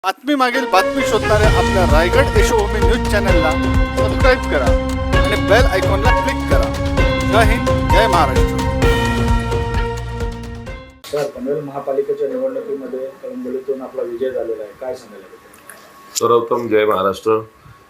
बातमी मागील बातमी शोधणाऱ्या आपल्या रायगड यशोभूमी न्यूज चॅनलला सबस्क्राईब करा आणि बेल आयकॉनला क्लिक करा. जय हिंद, जय महाराष्ट्र. सर, पनवेल महापालिकेच्या निवडणुकीमध्ये कळंबोलीतून आपला विजय झालेला आहे, काय सांगायला पाहिजे? सर्वप्रथम जय महाराष्ट्र.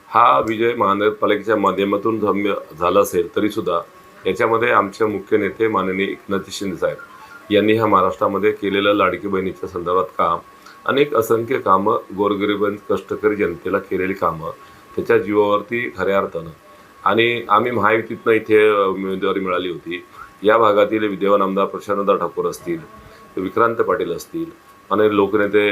हा विजय महानगरपालिकेच्या माध्यमातून झाला असेल तरी सुद्धा याच्यामध्ये आमचे मुख्य नेते माननीय एकनाथ शिंदे साहेब यांनी ह्या महाराष्ट्रामध्ये केलेलं लाडकी बहिणीच्या संदर्भात काम, अनेक असंख्य कामं, गोरगरिबां कष्टकरी जनतेला केलेली कामं त्याच्या जीवावरती खऱ्या अर्थानं. आणि आम्ही महायुतीतनं इथे उमेदवारी मिळाली होती. या भागातील विद्यमान आमदार प्रशांतदा ठाकूर असतील, विक्रांत पाटील असतील आणि लोकनेते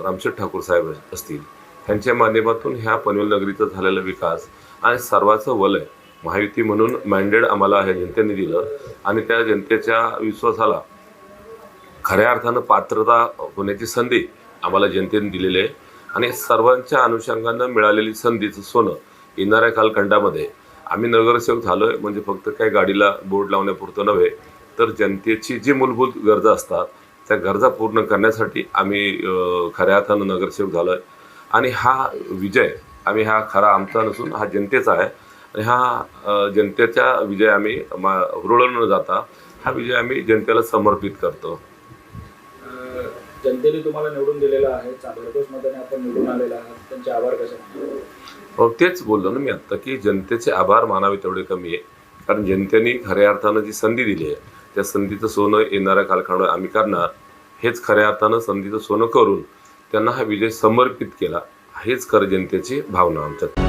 रामशेठ ठाकूर साहेब असतील, त्यांच्या माध्यमातून ह्या पनवेल नगरीचा झालेला विकास आणि सर्वांचं वलय महायुती म्हणून मॅन्डेट आम्हाला ह्या जनतेने दिलं आणि त्या जनतेच्या विश्वासाला खऱ्या अर्थानं पात्रता होण्याची संधी आम्हाला जनतेने दिलेली आहे. आणि सर्वांच्या अनुषंगानं मिळालेली संधीचं सोनं येणाऱ्या कालखंडामध्ये आम्ही नगरसेवक झालो आहे म्हणजे फक्त काही गाडीला बोर्ड लावण्यापुरतं नव्हे, तर जनतेची जी मूलभूत गरजा असतात त्या गरजा पूर्ण करण्यासाठी आम्ही खऱ्या अर्थानं नगरसेवक झालो आहे. आणि हा विजय हा खरा आमचा नसून हा जनतेचा आहे. आणि हा जनतेचा विजय आम्ही हुरळून न जाता हा विजय आम्ही जनतेला समर्पित करतो. जनतेने तुम्हाला निवडून दिलेला आहे, भरघोस मताने आपण निवडून आलेला आहात, त्यांचे आभार कसे मानावे? तेच बोललो ना मी आत्ता की जनतेचे आभार मानावे तेवढे कमी आहे. कारण जनतेने खऱ्या अर्थानं जी संधी दिली आहे त्या संधीचं सोनं येणाऱ्या कालखंडात आम्ही करणार. हेच खऱ्या अर्थानं संधीचं सोनं करून त्यांना हा विजय समर्पित केला, हेच खरं जनतेची भावना आमच्यात.